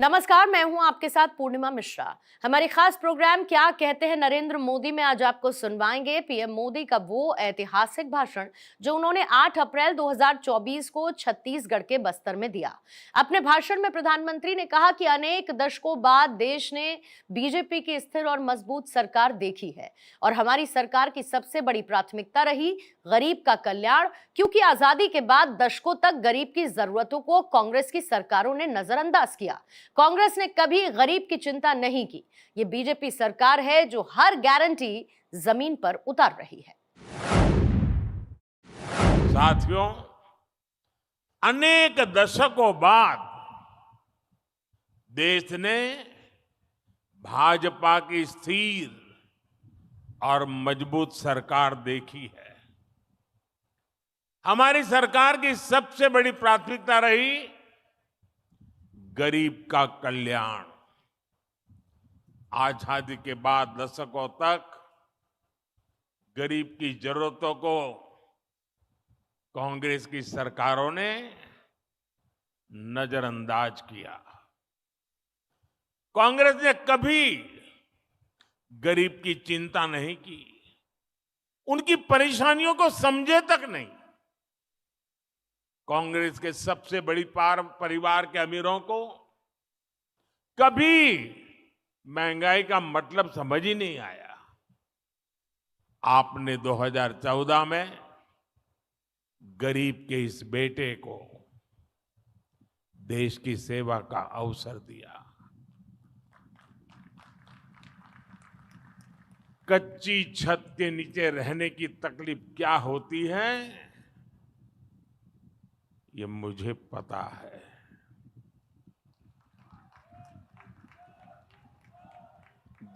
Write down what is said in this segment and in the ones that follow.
नमस्कार, मैं हूं आपके साथ पूर्णिमा मिश्रा। हमारी खास प्रोग्राम क्या कहते हैं नरेंद्र मोदी में आज आपको सुनवाएंगे पीएम मोदी का वो ऐतिहासिक भाषण जो उन्होंने 8 अप्रैल 2024 को छत्तीसगढ़ के बस्तर में दिया। अपने भाषण में प्रधानमंत्री ने कहा कि अनेक दशकों बाद देश ने बीजेपी की स्थिर और मजबूत सरकार देखी है और हमारी सरकार की सबसे बड़ी प्राथमिकता रही गरीब का कल्याण, क्योंकि आजादी के बाद दशकों तक गरीब की जरूरतों को कांग्रेस की सरकारों ने नजरअंदाज किया। कांग्रेस ने कभी गरीब की चिंता नहीं की। ये बीजेपी सरकार है जो हर गारंटी जमीन पर उतार रही है। साथियों, अनेक दशकों बाद देश ने भाजपा की स्थिर और मजबूत सरकार देखी है। हमारी सरकार की सबसे बड़ी प्राथमिकता रही गरीब का कल्याण। आजादी के बाद दशकों तक गरीब की जरूरतों को कांग्रेस की सरकारों ने नजरअंदाज किया। कांग्रेस ने कभी गरीब की चिंता नहीं की, उनकी परेशानियों को समझे तक नहीं। कांग्रेस के सबसे बड़ी परिवार के अमीरों को कभी महंगाई का मतलब समझ ही नहीं आया। आपने 2014 में गरीब के इस बेटे को देश की सेवा का अवसर दिया। कच्ची छत के नीचे रहने की तकलीफ क्या होती है, ये मुझे पता है।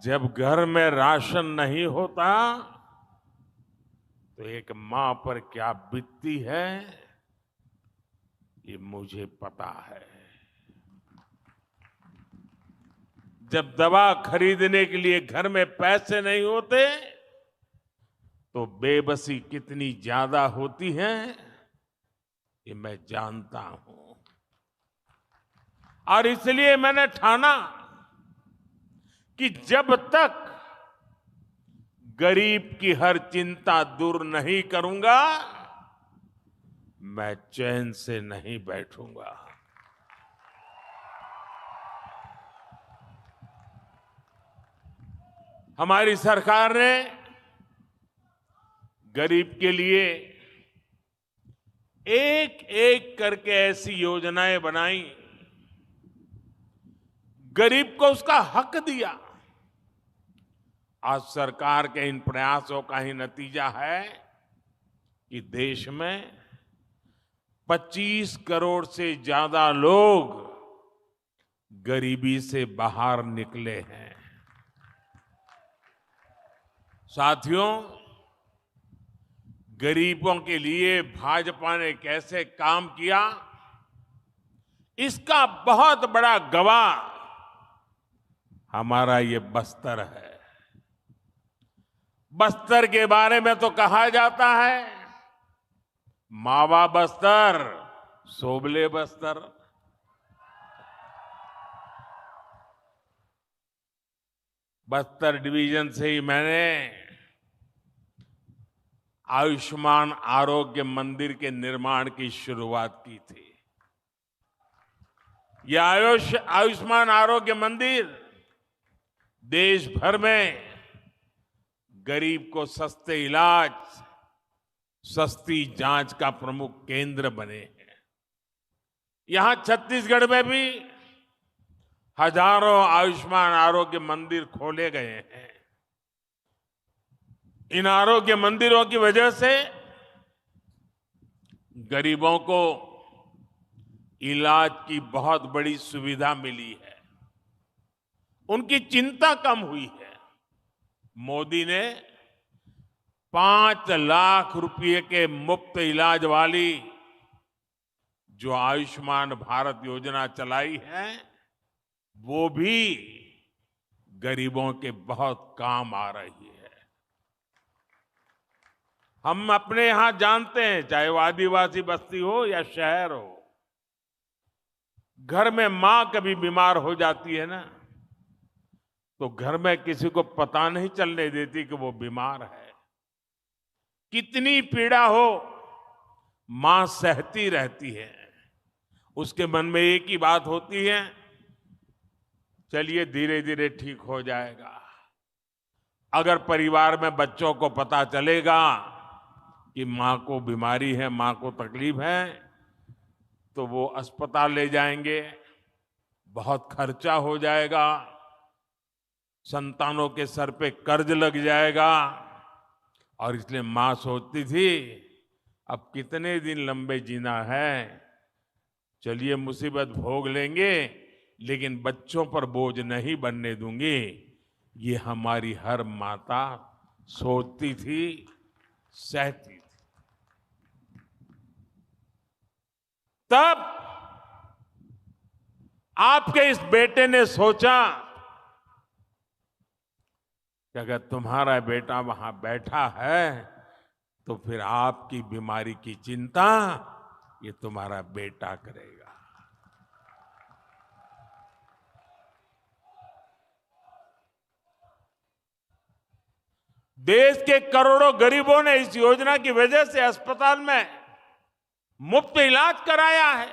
जब घर में राशन नहीं होता तो एक मां पर क्या बीतती है, ये मुझे पता है। जब दवा खरीदने के लिए घर में पैसे नहीं होते तो बेबसी कितनी ज्यादा होती है, ये मैं जानता हूं। और इसलिए मैंने ठाना कि जब तक गरीब की हर चिंता दूर नहीं करूंगा, मैं चैन से नहीं बैठूंगा। हमारी सरकार ने गरीब के लिए एक एक करके ऐसी योजनाएं बनाई, गरीब को उसका हक दिया। आज सरकार के इन प्रयासों का ही नतीजा है कि देश में 25 करोड़ से ज्यादा लोग गरीबी से बाहर निकले हैं। साथियों, गरीबों के लिए भाजपा ने कैसे काम किया, इसका बहुत बड़ा गवाह हमारा ये बस्तर है। बस्तर के बारे में तो कहा जाता है, मावा बस्तर सोबले बस्तर। बस्तर डिवीजन से ही मैंने आयुष्मान आरोग्य मंदिर के निर्माण की शुरुआत की थी। यह आयुष्मान आरोग्य मंदिर देश भर में गरीब को सस्ते इलाज, सस्ती जांच का प्रमुख केंद्र बने हैं। यहां छत्तीसगढ़ में भी हजारों आयुष्मान आरोग्य मंदिर खोले गए हैं। इन आरोग्य मंदिरों की वजह से गरीबों को इलाज की बहुत बड़ी सुविधा मिली है, उनकी चिंता कम हुई है। मोदी ने 5 लाख रुपए के मुफ्त इलाज वाली जो आयुष्मान भारत योजना चलाई है, वो भी गरीबों के बहुत काम आ रही है। हम अपने यहां जानते हैं, चाहे वो आदिवासी बस्ती हो या शहर हो, घर में मां कभी बीमार हो जाती है ना, तो घर में किसी को पता नहीं चलने देती कि वो बीमार है। कितनी पीड़ा हो, मां सहती रहती है। उसके मन में एक ही बात होती है, चलिए धीरे धीरे ठीक हो जाएगा। अगर परिवार में बच्चों को पता चलेगा कि मां को बीमारी है, मां को तकलीफ है, तो वो अस्पताल ले जाएंगे, बहुत खर्चा हो जाएगा, संतानों के सर पे कर्ज लग जाएगा। और इसलिए मां सोचती थी अब कितने दिन लंबे जीना है, चलिए मुसीबत भोग लेंगे लेकिन बच्चों पर बोझ नहीं बनने दूंगी। ये हमारी हर माता सोचती थी, सहती थी। तब आपके इस बेटे ने सोचा कि अगर तुम्हारा बेटा वहां बैठा है तो फिर आपकी बीमारी की चिंता ये तुम्हारा बेटा करेगा। देश के करोड़ों गरीबों ने इस योजना की वजह से अस्पताल में मुफ्त इलाज कराया है।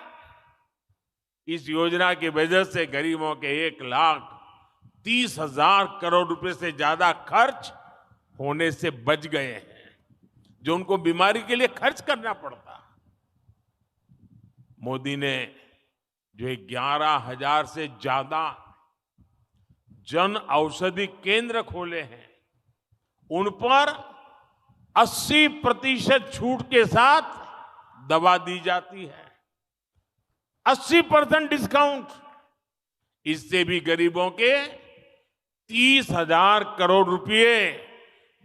इस योजना की वजह से गरीबों के 1,30,000 करोड़ रुपए से ज्यादा खर्च होने से बच गए हैं, जो उनको बीमारी के लिए खर्च करना पड़ता। मोदी ने जो 11,000 से ज्यादा जन औषधि केंद्र खोले हैं, उन पर 80% छूट के साथ दवा दी जाती है। 80% डिस्काउंट। इससे भी गरीबों के 30,000 करोड़ रुपए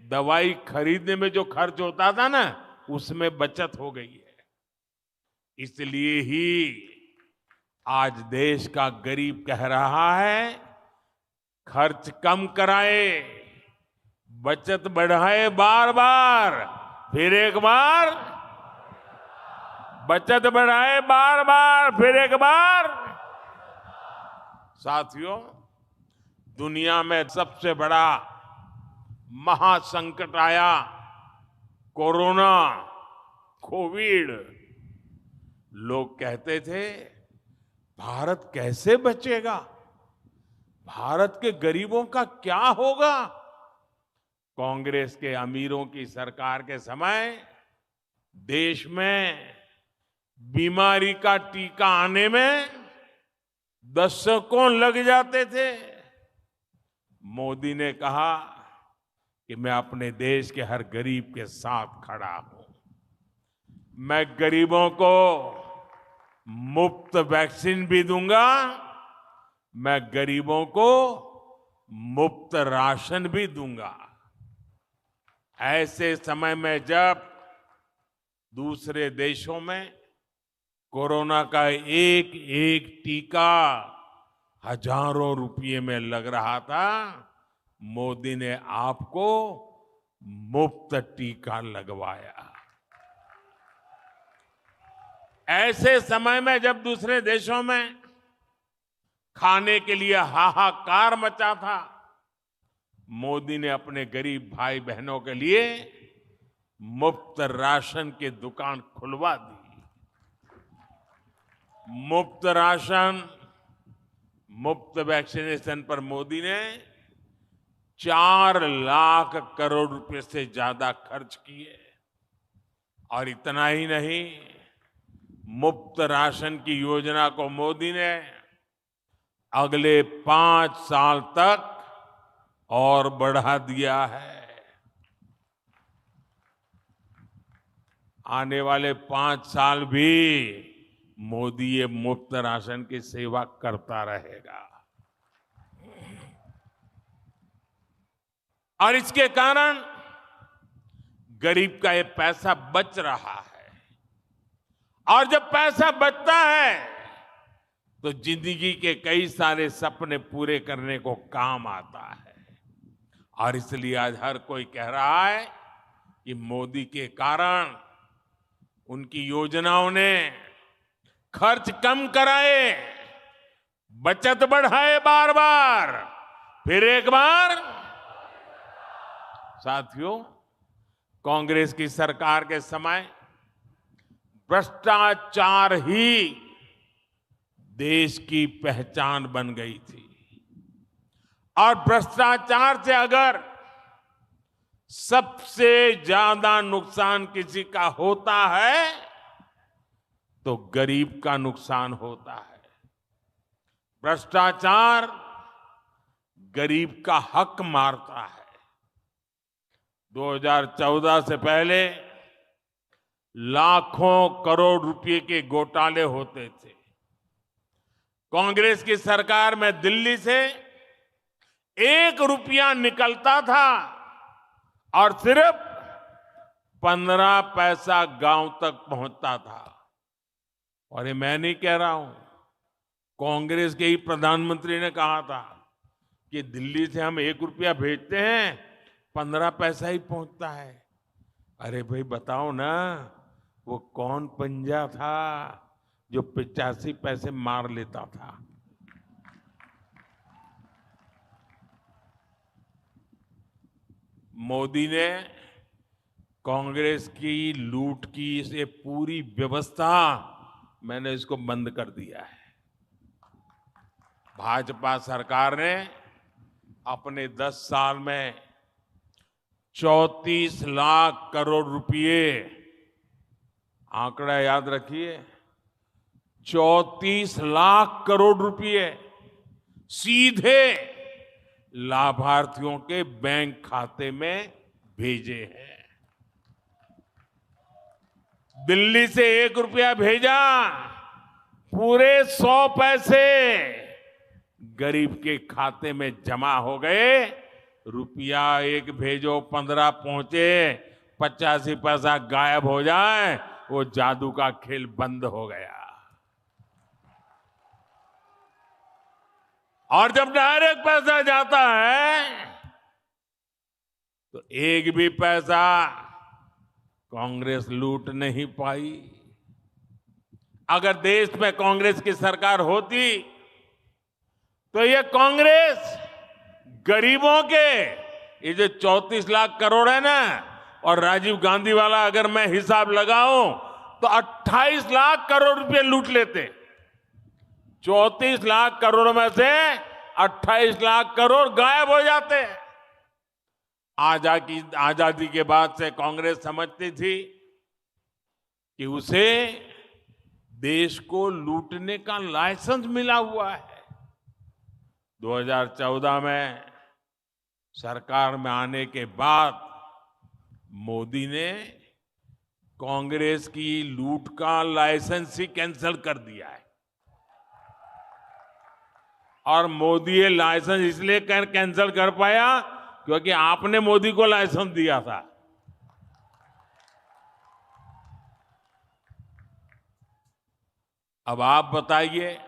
दवाई खरीदने में जो खर्च होता था ना, उसमें बचत हो गई है। इसलिए ही आज देश का गरीब कह रहा है, खर्च कम कराए, बचत बढ़ाए, बार बार, फिर एक बार, बचत बढ़ाए बार बार, फिर एक बार। साथियों, दुनिया में सबसे बड़ा महासंकट आया, कोरोना, कोविड। लोग कहते थे भारत कैसे बचेगा, भारत के गरीबों का क्या होगा। कांग्रेस के अमीरों की सरकार के समय देश में बीमारी का टीका आने में दशकों लग जाते थे। मोदी ने कहा कि मैं अपने देश के हर गरीब के साथ खड़ा हूं। मैं गरीबों को मुफ्त वैक्सीन भी दूंगा, मैं गरीबों को मुफ्त राशन भी दूंगा। ऐसे समय में जब दूसरे देशों में कोरोना का एक एक टीका हजारों रुपये में लग रहा था, मोदी ने आपको मुफ्त टीका लगवाया। ऐसे समय में जब दूसरे देशों में खाने के लिए हाहाकार मचा था, मोदी ने अपने गरीब भाई बहनों के लिए मुफ्त राशन की दुकान खुलवा दी। मुफ्त राशन, मुफ्त वैक्सीनेशन पर मोदी ने 4 लाख करोड़ रुपए से ज्यादा खर्च किए। और इतना ही नहीं, मुफ्त राशन की योजना को मोदी ने अगले 5 साल तक और बढ़ा दिया है। आने वाले 5 साल भी मोदी ये मुफ्त राशन की सेवा करता रहेगा। और इसके कारण गरीब का ये पैसा बच रहा है। और जब पैसा बचता है तो जिंदगी के कई सारे सपने पूरे करने को काम आता है। और इसलिए आज हर कोई कह रहा है कि मोदी के कारण, उनकी योजनाओं ने खर्च कम कराए, बचत बढ़ाए बार बार, फिर एक बार। साथियों, कांग्रेस की सरकार के समय भ्रष्टाचार ही देश की पहचान बन गई थी। और भ्रष्टाचार से अगर सबसे ज्यादा नुकसान किसी का होता है तो गरीब का नुकसान होता है। भ्रष्टाचार गरीब का हक मारता है। 2014 से पहले लाखों करोड़ रुपए के घोटाले होते थे। कांग्रेस की सरकार में दिल्ली से 1 रुपया निकलता था और सिर्फ 15 पैसा गांव तक पहुंचता था। और ये मैं नहीं कह रहा हूं, कांग्रेस के ही प्रधानमंत्री ने कहा था कि दिल्ली से हम 1 रुपया भेजते हैं, 15 पैसा ही पहुंचता है। अरे भाई बताओ ना, वो कौन पंजा था जो 85 पैसे मार लेता था? मोदी ने कांग्रेस की लूट की ये पूरी व्यवस्था, मैंने इसको बंद कर दिया है। भाजपा सरकार ने अपने 10 साल में 34 लाख करोड़ रुपए, आंकड़ा याद रखिए, 34 लाख करोड़ रुपए सीधे लाभार्थियों के बैंक खाते में भेजे हैं। दिल्ली से 1 रुपया भेजा, पूरे 100 पैसे गरीब के खाते में जमा हो गए। रुपया 1 भेजो, 15 पहुंचे, 85 पैसा गायब हो जाए, वो जादू का खेल बंद हो गया। और जब डायरेक्ट पैसा जाता है तो एक भी पैसा कांग्रेस लूट नहीं पाई। अगर देश में कांग्रेस की सरकार होती तो ये कांग्रेस गरीबों के, ये जो 34 लाख करोड़ है ना, और राजीव गांधी वाला अगर मैं हिसाब लगाऊं तो 28 लाख करोड़ रुपए लूट लेते। 34 लाख करोड़ में से 28 लाख करोड़ गायब हो जाते। आजादी के बाद से कांग्रेस समझती थी कि उसे देश को लूटने का लाइसेंस मिला हुआ है। 2014 में सरकार में आने के बाद मोदी ने कांग्रेस की लूट का लाइसेंस ही कैंसिल कर दिया है। और मोदी ये लाइसेंस इसलिए कैंसिल कर पाया क्योंकि आपने मोदी को लाइसेंस दिया था। अब आप बताइए,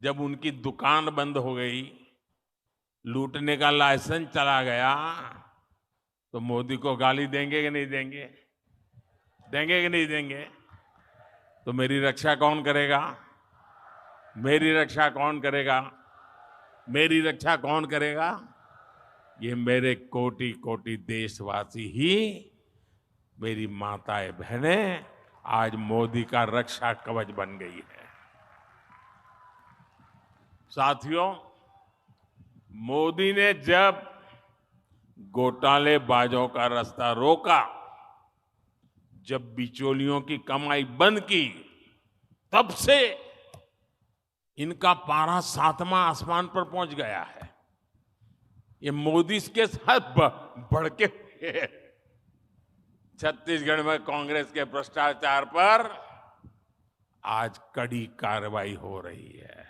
जब उनकी दुकान बंद हो गई, लूटने का लाइसेंस चला गया, तो मोदी को गाली देंगे कि नहीं देंगे? देंगे कि नहीं देंगे? तो मेरी रक्षा कौन करेगा? मेरी रक्षा कौन करेगा? मेरी रक्षा कौन करेगा? ये मेरे कोटि कोटि देशवासी ही, मेरी माताएं बहनें आज मोदी का रक्षा कवच बन गई है। साथियों, मोदी ने जब घोटालेबाजों का रास्ता रोका, जब बिचौलियों की कमाई बंद की, तब से इनका पारा 7वां आसमान पर पहुंच गया है। ये मोदी के साथ बढ़ के छत्तीसगढ़ में कांग्रेस के भ्रष्टाचार पर आज कड़ी कार्रवाई हो रही है।